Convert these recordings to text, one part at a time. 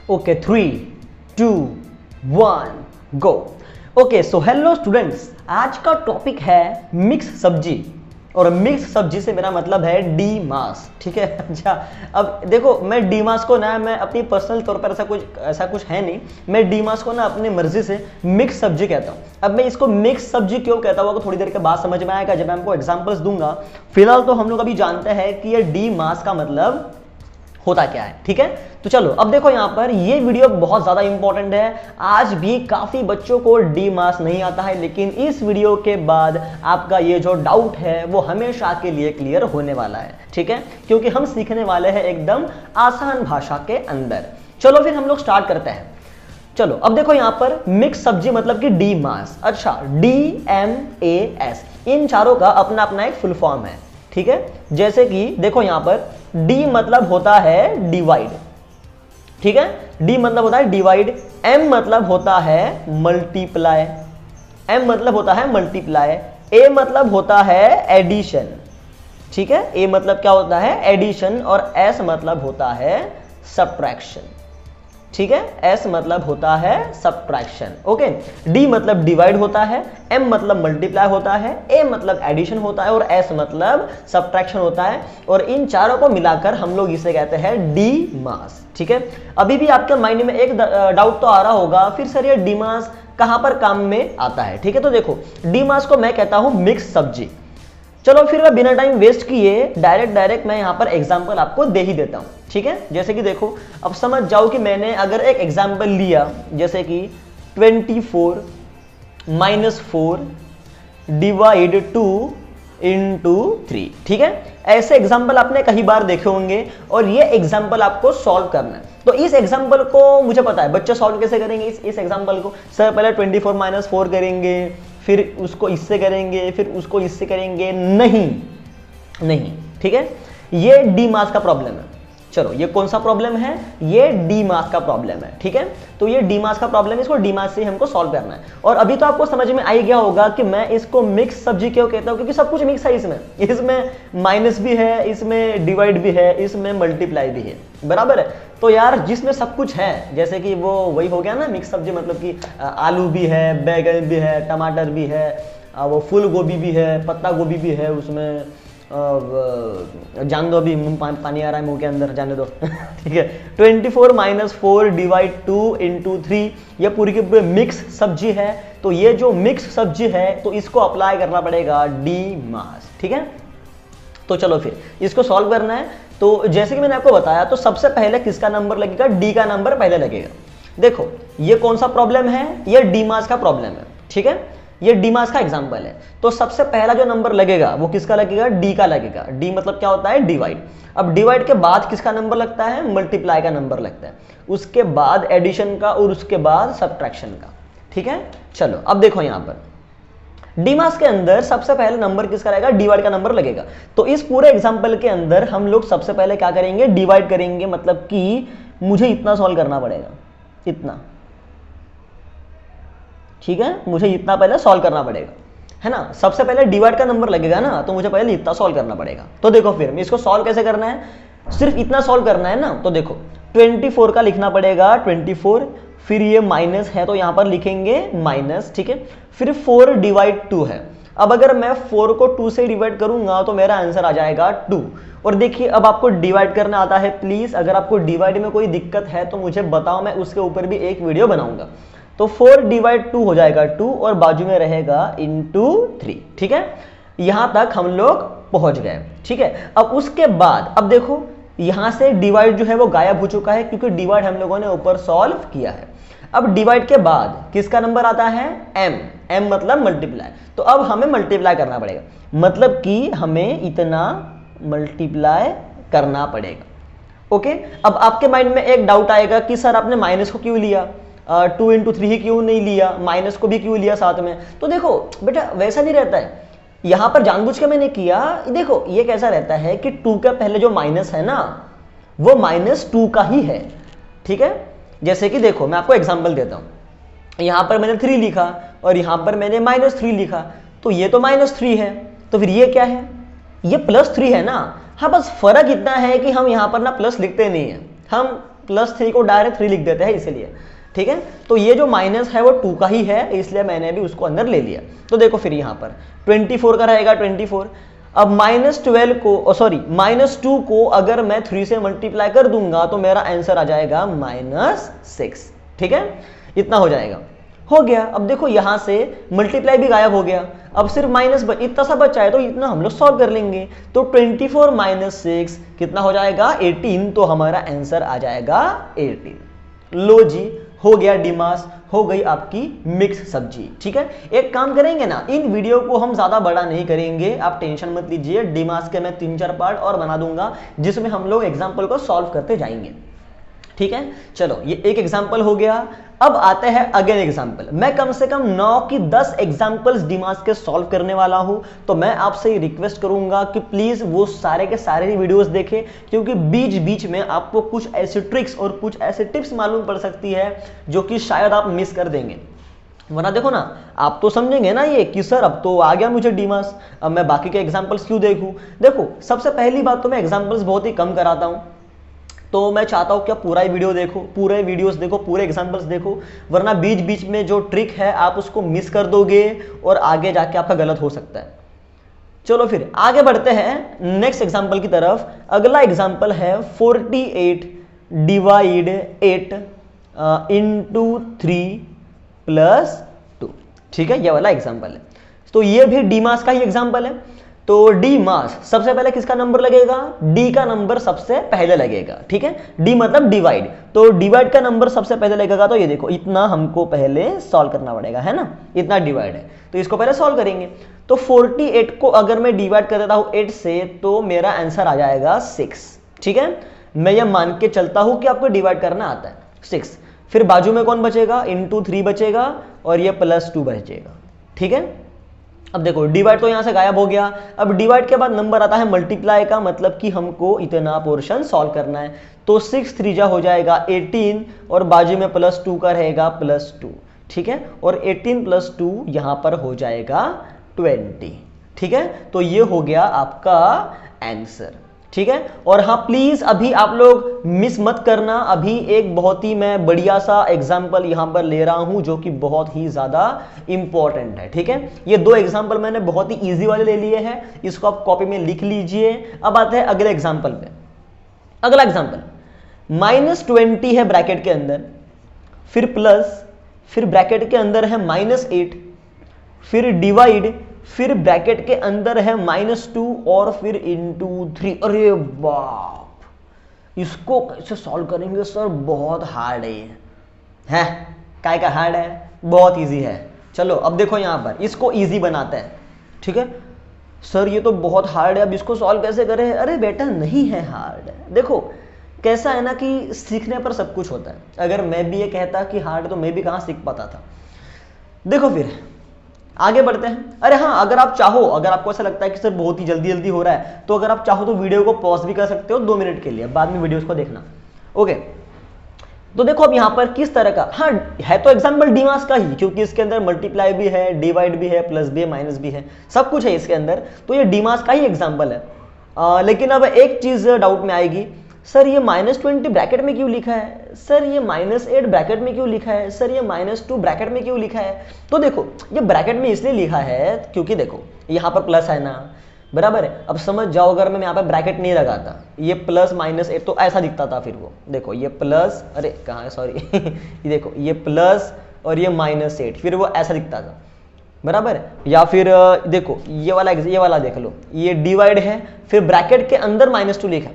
Okay 3, 2, 1 गो। Okay so hello students, आज का topic है मिक्स सब्जी। और मिक्स सब्जी से मेरा मतलब है डी मास, ठीक है। अच्छा, अब देखो मैं डी मास को ना, मैं अपनी पर्सनल तौर पर ऐसा कुछ है नहीं, मैं डी मास को ना अपनी मर्जी से मिक्स सब्जी कहता हूँ। अब मैं इसको मिक्स सब्जी क्यों कहता हूँ थोड़ी देर के बाद समझ में आएगा जब मैं आपको एग्जांपल्स दूंगा। फिलहाल तो हम लोग अभी जानते हैं कि ये डी मास का मतलब होता क्या है, ठीक है। तो चलो अब देखो यहाँ पर ये वीडियो बहुत ज्यादा इंपॉर्टेंट है। आज भी काफी बच्चों को डी मास नहीं आता है, लेकिन इस वीडियो के बाद आपका ये जो डाउट है वो हमेशा के लिए क्लियर होने वाला है, ठीक है, क्योंकि हम सीखने वाले हैं एकदम आसान भाषा के अंदर। चलो फिर हम लोग स्टार्ट करते हैं। चलो अब देखो यहाँ पर मिक्स सब्जी मतलब कि डी मास। अच्छा, DMAS इन चारों का अपना अपना एक फुल फॉर्म है, ठीक है। जैसे कि देखो यहाँ पर डी मतलब होता है डिवाइड, ठीक है, डी मतलब होता है डिवाइड। एम मतलब होता है मल्टीप्लाई, एम मतलब होता है मल्टीप्लाई। ए मतलब होता है एडिशन, ठीक है, ए मतलब क्या होता है एडिशन। और एस मतलब होता है सब्ट्रैक्शन, ठीक है, एस मतलब होता है सब्ट्रैक्शन। ओके, डी मतलब डिवाइड होता है, एम मतलब मल्टीप्लाई होता है, ए मतलब एडिशन होता है और एस मतलब सब्ट्रैक्शन होता है। और इन चारों को मिलाकर हम लोग इसे कहते हैं डी मास, ठीक है। अभी भी आपके माइंड में एक डाउट तो आ रहा होगा, फिर सर ये डी मास कहां पर काम में आता है, ठीक है। तो देखो डी मास को मैं कहता हूं मिक्स सब्जी। चलो फिर मैं बिना टाइम वेस्ट किए डायरेक्ट मैं यहां पर एग्जांपल आपको दे ही देता हूं, ठीक है। जैसे कि देखो अब समझ जाओ कि मैंने अगर एक एग्जांपल लिया जैसे कि 24 - 4 डिवाइड 2 इंटू 3, ठीक है। ऐसे एग्जांपल आपने कई बार देखे होंगे और ये एग्जांपल आपको सॉल्व करना है। तो इस एग्जांपल को मुझे पता है बच्चे सॉल्व कैसे करेंगे। इस एग्जांपल को सर पहले 24 - 4 करेंगे, फिर उसको इससे करेंगे, फिर उसको इससे करेंगे। नहीं, ठीक है, ये डी मास का प्रॉब्लम है। चलो ये कौन सा प्रॉब्लम है, ये डी मास का प्रॉब्लम है, ठीक है। तो ये डी मास का प्रॉब्लम है, इसको डी मास से हमको सॉल्व करना है। और अभी तो आपको समझ में आ ही गया होगा कि मैं इसको मिक्स सब्जी क्यों कहता हूं, क्योंकि सब कुछ मिक्स है। इसमें माइनस भी है, इसमें डिवाइड भी है, इसमें मल्टीप्लाई भी है, बराबर है। तो यार जिसमें सब कुछ है, जैसे कि वो वही हो गया ना मिक्स सब्जी, मतलब कि आलू भी है, बैगन भी है, टमाटर भी है, वो फूल गोभी भी है, पत्ता गोभी भी है, उसमें जान दो, अभी पानी आ रहा है मुंह के अंदर, जाने दो। ठीक है, 24 - 4 डिवाइड 2 इंटू 3 ये पूरी की पूरी मिक्स सब्जी है। तो ये जो मिक्स सब्जी है तो इसको अप्लाई करना पड़ेगा डी मास, ठीक है। तो चलो फिर इसको सॉल्व करना है। तो जैसे कि मैंने आपको बताया, तो सबसे पहले किसका नंबर लगेगा, डी का नंबर पहले लगेगा। देखो ये कौन सा प्रॉब्लम है, ये डी मास का प्रॉब्लम है, ठीक है, ये डी मास का एग्जांपल है। तो सबसे पहला जो नंबर लगेगा वो किसका लगेगा, डी का लगेगा। डी मतलब क्या होता है डिवाइड। अब डिवाइड के बाद किसका नंबर लगता है, मल्टीप्लाई का नंबर लगता है, उसके बाद एडिशन का और उसके बाद सब्ट्रैक्शन का, ठीक है। चलो अब देखो यहाँ पर डी मास के अंदर सबसे पहले नंबर किसका रहेगा, डिवाइड का नंबर लगेगा। तो इस पूरे एग्जांपल के अंदर हम लोग सबसे पहले क्या करेंगे, डिवाइड करेंगे, मतलब कि मुझे इतना सॉल्व करना पड़ेगा, इतना, ठीक है, मुझे इतना पहले सॉल्व करना पड़ेगा, है ना। सबसे पहले डिवाइड का नंबर लगेगा ना, तो मुझे पहले इतना सॉल्व करना पड़ेगा। तो देखो फिर इसको सॉल्व कैसे करना है, सिर्फ इतना सॉल्व करना है ना। तो देखो 24 का लिखना पड़ेगा 24, फिर ये माइनस है तो यहां पर लिखेंगे माइनस, ठीक है। फिर 4 डिवाइड 2 है। अब अगर मैं 4 को 2 से डिवाइड करूंगा तो मेरा आंसर आ जाएगा 2। और देखिए अब आपको डिवाइड करना आता है, प्लीज अगर आपको डिवाइड में कोई दिक्कत है तो मुझे बताओ, मैं उसके ऊपर भी एक वीडियो बनाऊंगा। तो 4 डिवाइड 2 हो जाएगा 2 और बाजू में रहेगा इंटू 3, ठीक है। यहां तक हम लोग पहुंच गए, ठीक है। अब उसके बाद अब देखो यहां से डिवाइड जो है वो गायब हो चुका है, क्योंकि डिवाइड हम लोगों ने ऊपर सॉल्व किया है। अब डिवाइड के बाद किसका नंबर आता है, एम, एम मतलब मल्टीप्लाई। तो अब हमें मल्टीप्लाई करना पड़ेगा, मतलब कि हमें इतना मल्टीप्लाई करना पड़ेगा। ओके, अब आपके माइंड में एक डाउट आएगा कि सर आपने माइनस को क्यों लिया, 2 इंटू 3 ही क्यों नहीं लिया, माइनस को भी क्यों लिया साथ में। तो देखो बेटा वैसा नहीं रहता है, यहां पर जानबूझ के मैंने किया। देखो ये कैसा रहता है कि 2 का पहले जो माइनस है ना वो -2 का ही है, ठीक है। जैसे कि देखो मैं आपको एग्जांपल देता हूं, यहां पर मैंने 3 लिखा और यहां पर मैंने -3 लिखा, तो ये तो -3 है, तो फिर ये क्या है, ये +3 है ना। हाँ, बस फर्क इतना है कि हम यहां पर ना प्लस लिखते नहीं है, हम +3 को डायरेक्ट 3 लिख देते हैं इसीलिए, ठीक है। तो ये जो माइनस है वो 2 का ही है, इसलिए मैंने भी उसको अंदर ले लिया। तो देखो फिर यहाँ पर 24 का रहेगा 24। अब -12 को सॉरी -2 को अगर मैं 3 से मल्टीप्लाई कर दूंगा तो मेरा आंसर आ जाएगा -6, ठीक है, इतना हो जाएगा। हो गया। अब देखो यहां से मल्टीप्लाई भी गायब हो गया, अब सिर्फ माइनस इतना सा बचा है, तो इतना हम लोग सॉल्व कर लेंगे। तो 24 - 6 कितना हो जाएगा 18, तो हमारा आंसर आ जाएगा 18। लो जी, हो गया डीमास, हो गई आपकी मिक्स सब्जी, ठीक है। एक काम करेंगे ना, इन वीडियो को हम ज्यादा बड़ा नहीं करेंगे, आप टेंशन मत लीजिए। डीमास के मैं 3-4 पार्ट और बना दूंगा जिसमें हम लोग एग्जाम्पल को सॉल्व करते जाएंगे, ठीक है। चलो ये एक एग्जाम्पल हो गया। अब आते हैं अगेन एग्जाम्पल। मैं कम से कम 9 की 10 एग्जाम्पल्स डीमास के सॉल्व करने वाला हूं, तो मैं आपसे रिक्वेस्ट करूंगा कि प्लीज वो सारे के सारे वीडियोस देखें, क्योंकि बीच बीच में आपको कुछ ऐसे ट्रिक्स और कुछ ऐसे टिप्स मालूम पड़ सकती है जो कि शायद आप मिस कर देंगे। वरना देखो ना, आप तो समझेंगे ना ये कि सर अब तो आ गया मुझे डीमास, अब मैं बाकी के एग्जाम्पल्स क्यों देखूं। देखो सबसे पहली बात तो मैं एग्जाम्पल्स बहुत ही कम कराता हूं, तो मैं चाहता हूं कि आप पूरा ही वीडियो देखो, पूरे वीडियोस देखो, पूरे एग्जांपल्स देखो, वरना बीच बीच में जो ट्रिक है आप उसको मिस कर दोगे और आगे जाके आपका गलत हो सकता है। चलो फिर आगे बढ़ते हैं नेक्स्ट एग्जांपल की तरफ। अगला एग्जांपल है 48 डिवाइड 8 इंटू 3 + 2, ठीक है, ये वाला एग्जांपल है। तो ये भी डीमास का ही एग्जांपल है। तो डी मास सबसे पहले किसका नंबर लगेगा, डी का नंबर सबसे पहले लगेगा, ठीक है। डी मतलब डिवाइड, तो डिवाइड का नंबर सबसे पहले लगेगा। तो ये देखो इतना हमको पहले सॉल्व करना पड़ेगा, है ना, इतना डिवाइड है तो इसको पहले सॉल्व करेंगे। तो 48 को अगर मैं डिवाइड कर देता हूं 8 से तो मेरा आंसर आ जाएगा 6, ठीक है। मैं ये मान के चलता हूं कि आपको डिवाइड करना आता है 6। फिर बाजू में कौन बचेगा, इंटू 3 बचेगा और ये +2 बचेगा, ठीक है। अब देखो डिवाइड तो यहां से गायब हो गया। अब डिवाइड के बाद नंबर आता है मल्टीप्लाई का, मतलब कि हमको इतना पोर्शन सॉल्व करना है। तो 6 3 जा हो जाएगा 18 और बाजू में +2 का रहेगा +2, ठीक है। और 18 + 2 यहां पर हो जाएगा 20, ठीक है। तो ये हो गया आपका आंसर, ठीक है। और हाँ प्लीज अभी आप लोग मिस मत करना, अभी एक बहुत ही मैं बढ़िया सा एग्जाम्पल यहां पर ले रहा हूं जो कि बहुत ही ज्यादा इंपॉर्टेंट है, ठीक है। ये 2 एग्जाम्पल मैंने बहुत ही इजी वाले ले लिए हैं, इसको आप कॉपी में लिख लीजिए। अब आते हैं अगले एग्जाम्पल पे। अगला एग्जाम्पल -20 है ब्रैकेट के अंदर, फिर प्लस, फिर ब्रैकेट के अंदर है -8, फिर डिवाइड, फिर ब्रैकेट के अंदर है -2 और फिर इंटू 3। अरे बाप, इसको कैसे सॉल्व करेंगे सर, बहुत हार्ड है ये, है काय का हार्ड है, बहुत इजी है। चलो अब देखो यहां पर इसको इजी बनाते हैं, ठीक है। सर ये तो बहुत हार्ड है, अब इसको सॉल्व कैसे करें। अरे बेटा नहीं है हार्ड, देखो कैसा है ना कि सीखने पर सब कुछ होता है। अगर मैं भी ये कहता कि हार्ड तो मैं भी कहां सीख पाता था। देखो फिर आगे बढ़ते हैं। अरे हाँ, अगर आप चाहो, अगर आपको ऐसा लगता है कि सर बहुत ही जल्दी जल्दी हो रहा है, तो अगर आप चाहो तो वीडियो को पॉज भी कर सकते हो 2 मिनट के लिए, बाद में वीडियोस को देखना, ओके। तो देखो अब यहां पर किस तरह का, हाँ है तो एग्जाम्पल डीमास का ही, क्योंकि इसके अंदर मल्टीप्लाई भी है, डिवाइड भी है, प्लस भी है, माइनस भी है, सब कुछ है इसके अंदर। तो ये डीमास का ही एग्जाम्पल है। लेकिन अब एक चीज डाउट में आएगी, सर ये -20 ब्रैकेट में क्यों लिखा है, सर ये -8 ब्रैकेट में क्यों लिखा है, सर ये -2 ब्रैकेट में क्यों लिखा है। तो देखो ये ब्रैकेट में इसलिए लिखा है क्योंकि देखो यहाँ पर प्लस है ना, बराबर है। अब समझ जाओ अगर मैं यहाँ पर ब्रैकेट नहीं लगाता, ये प्लस -8 तो ऐसा दिखता था, फिर वो देखो ये प्लस, अरे कहाँ है सॉरी ये देखो ये प्लस और ये -8, फिर वो ऐसा दिखता था, बराबर है। या फिर देखो ये वाला देख लो, ये डिवाइड है, फिर ब्रैकेट के अंदर -2 लिखा,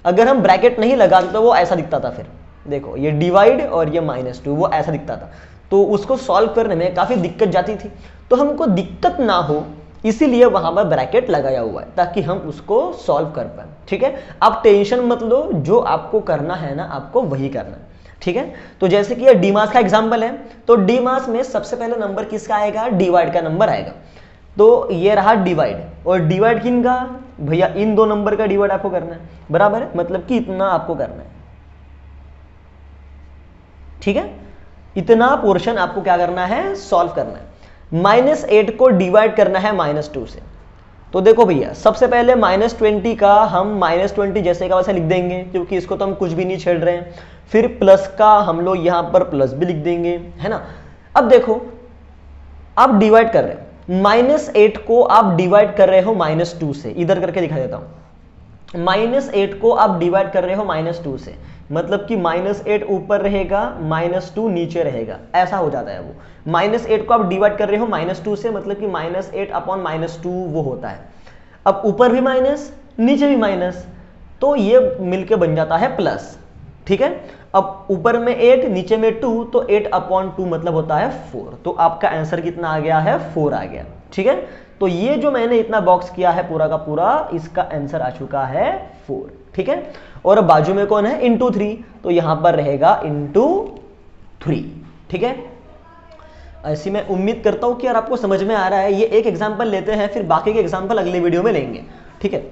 अगर हम ब्रैकेट नहीं लगाते तो वो ऐसा दिखता था। फिर देखो ये डिवाइड और ये -2 वो ऐसा दिखता था, तो उसको सॉल्व करने में काफी दिक्कत जाती थी। तो हमको दिक्कत ना हो इसीलिए वहां पर ब्रैकेट लगाया हुआ है, ताकि हम उसको सॉल्व कर पाए, ठीक है। आप टेंशन मत लो, जो आपको करना है ना आपको वही करना है, ठीक है। तो जैसे कि ये डीमास का एग्जाम्पल है, तो डीमास में सबसे पहले नंबर किसका आएगा, डिवाइड का नंबर आएगा। तो ये रहा डिवाइड, और डिवाइड किन का, भैया इन 2 नंबर का डिवाइड आपको करना है, बराबर है, मतलब कि इतना आपको करना है, ठीक है। इतना पोर्शन आपको क्या करना है, सॉल्व करना है। -8 को डिवाइड करना है -2 से, तो देखो भैया, सबसे पहले -20 का हम -20 जैसे का वैसे लिख देंगे, क्योंकि इसको तो हम कुछ भी नहीं छेड़ रहे हैं। फिर प्लस का हम लोग यहाँ पर प्लस भी लिख देंगे, है ना। अब देखो, आप डिवाइड कर रहे हो, -8 को आप डिवाइड कर रहे हो -2 से, इधर करके दिखा देता हूं। -8 को आप डिवाइड कर रहे हो -2 से, मतलब कि -8 ऊपर रहेगा, -2 नीचे रहेगा, ऐसा हो जाता है वो। -8 को आप डिवाइड कर रहे हो -2 से, मतलब कि -8 अपॉन -2 वो होता है। अब ऊपर भी माइनस, नीचे भी माइनस, तो ये मिलके बन जाता है प्लस, ठीक है। अब ऊपर में 8, नीचे में 2, तो 8/2 मतलब होता है 4। तो आपका आंसर कितना आ गया है? 4 आ गया, ठीक है। तो ये जो मैंने इतना बॉक्स किया है पूरा का पूरा, इसका आंसर आ चुका है 4, ठीक है। और बाजू में कौन है? इंटू 3, तो यहां पर रहेगा इंटू 3, ठीक है। ऐसी मैं उम्मीद करता हूं कि यार आपको समझ में आ रहा है। ये एक एग्जाम्पल लेते हैं, फिर बाकी के एग्जाम्पल अगले वीडियो में लेंगे, ठीक है।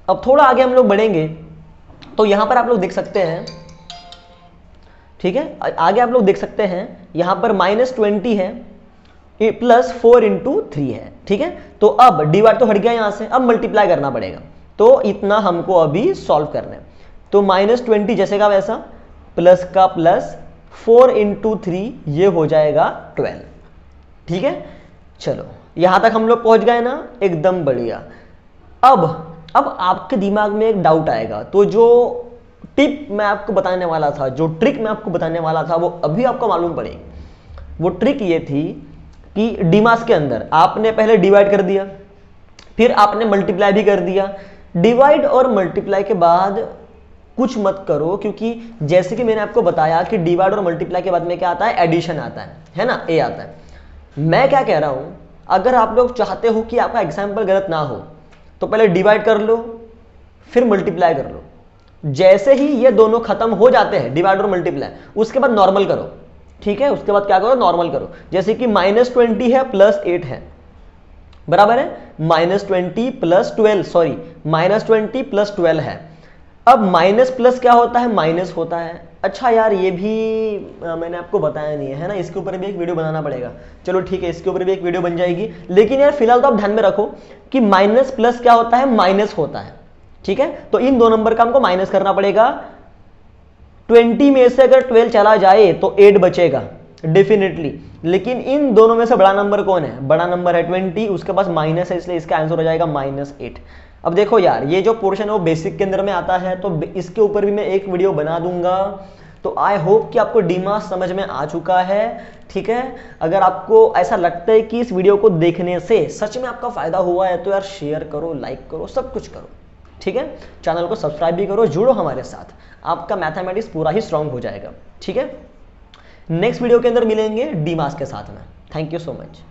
अब थोड़ा आगे हम लोग बढ़ेंगे, तो यहां पर आप लोग देख सकते हैं, ठीक है, आगे आप लोग देख सकते हैं यहां पर -20 है, प्लस 4 इंटू 3 है, ठीक है। तो अब डिवाइड तो हट गया यहां से, अब मल्टीप्लाई करना पड़ेगा, तो इतना हमको अभी सॉल्व करना है। तो -20 जैसे का वैसा, प्लस का प्लस, 4 इंटू 3 ये हो जाएगा 12, ठीक है। चलो यहां तक हम लोग पहुंच गए ना, एकदम बढ़िया। अब आपके दिमाग में एक डाउट आएगा, तो जो टिप मैं आपको बताने वाला था, जो ट्रिक मैं आपको बताने वाला था, वो अभी आपको मालूम पड़ेगी। वो ट्रिक ये थी कि डीमास के अंदर आपने पहले डिवाइड कर दिया, फिर आपने मल्टीप्लाई भी कर दिया। डिवाइड और मल्टीप्लाई के बाद कुछ मत करो, क्योंकि जैसे कि मैंने आपको बताया कि डिवाइड और मल्टीप्लाई के बाद में क्या आता है? एडिशन आता है ना, ए आता है। मैं क्या कह रहा हूं, अगर आप लोग चाहते हो कि आपका एग्जाम्पल गलत ना हो, तो पहले डिवाइड कर लो, फिर मल्टीप्लाई कर लो। जैसे ही ये दोनों खत्म हो जाते हैं, डिवाइड और मल्टीप्लाई, उसके बाद नॉर्मल करो, ठीक है। उसके बाद क्या करो? नॉर्मल करो। जैसे कि -20 है प्लस 8 है, बराबर है -20 प्लस 12, सॉरी -20 प्लस 12 है। अब माइनस प्लस क्या होता है? माइनस होता है। अच्छा यार, ये भी मैंने आपको बताया नहीं है ना, इसके ऊपर भी एक वीडियो बनाना पड़ेगा। चलो ठीक है, इसके ऊपर भी एक वीडियो बन जाएगी, लेकिन यार फिलहाल तो आप ध्यान में रखो कि माइनस प्लस क्या होता है? माइनस होता है, ठीक है। तो इन दो नंबर का हमको माइनस करना पड़ेगा। 20 में से अगर 12 चला जाए तो 8 बचेगा डेफिनेटली, लेकिन इन दोनों में से बड़ा नंबर कौन है? बड़ा नंबर है 20, उसके पास माइनस है, इसलिए इसका आंसर हो जाएगा -8। अब देखो यार, ये जो पोर्शन है वो बेसिक के अंदर में आता है, तो इसके ऊपर भी मैं एक वीडियो बना दूंगा। तो आई होप कि आपको डीमास समझ में आ चुका है, ठीक है। अगर आपको ऐसा लगता है कि इस वीडियो को देखने से सच में आपका फायदा हुआ है, तो यार शेयर करो, लाइक करो, सब कुछ करो, ठीक है। चैनल को सब्सक्राइब भी करो, जुड़ो हमारे साथ, आपका मैथमेटिक्स पूरा ही स्ट्रांग हो जाएगा, ठीक है। नेक्स्ट वीडियो के अंदर मिलेंगे डीमास के साथ में। Thank you so much.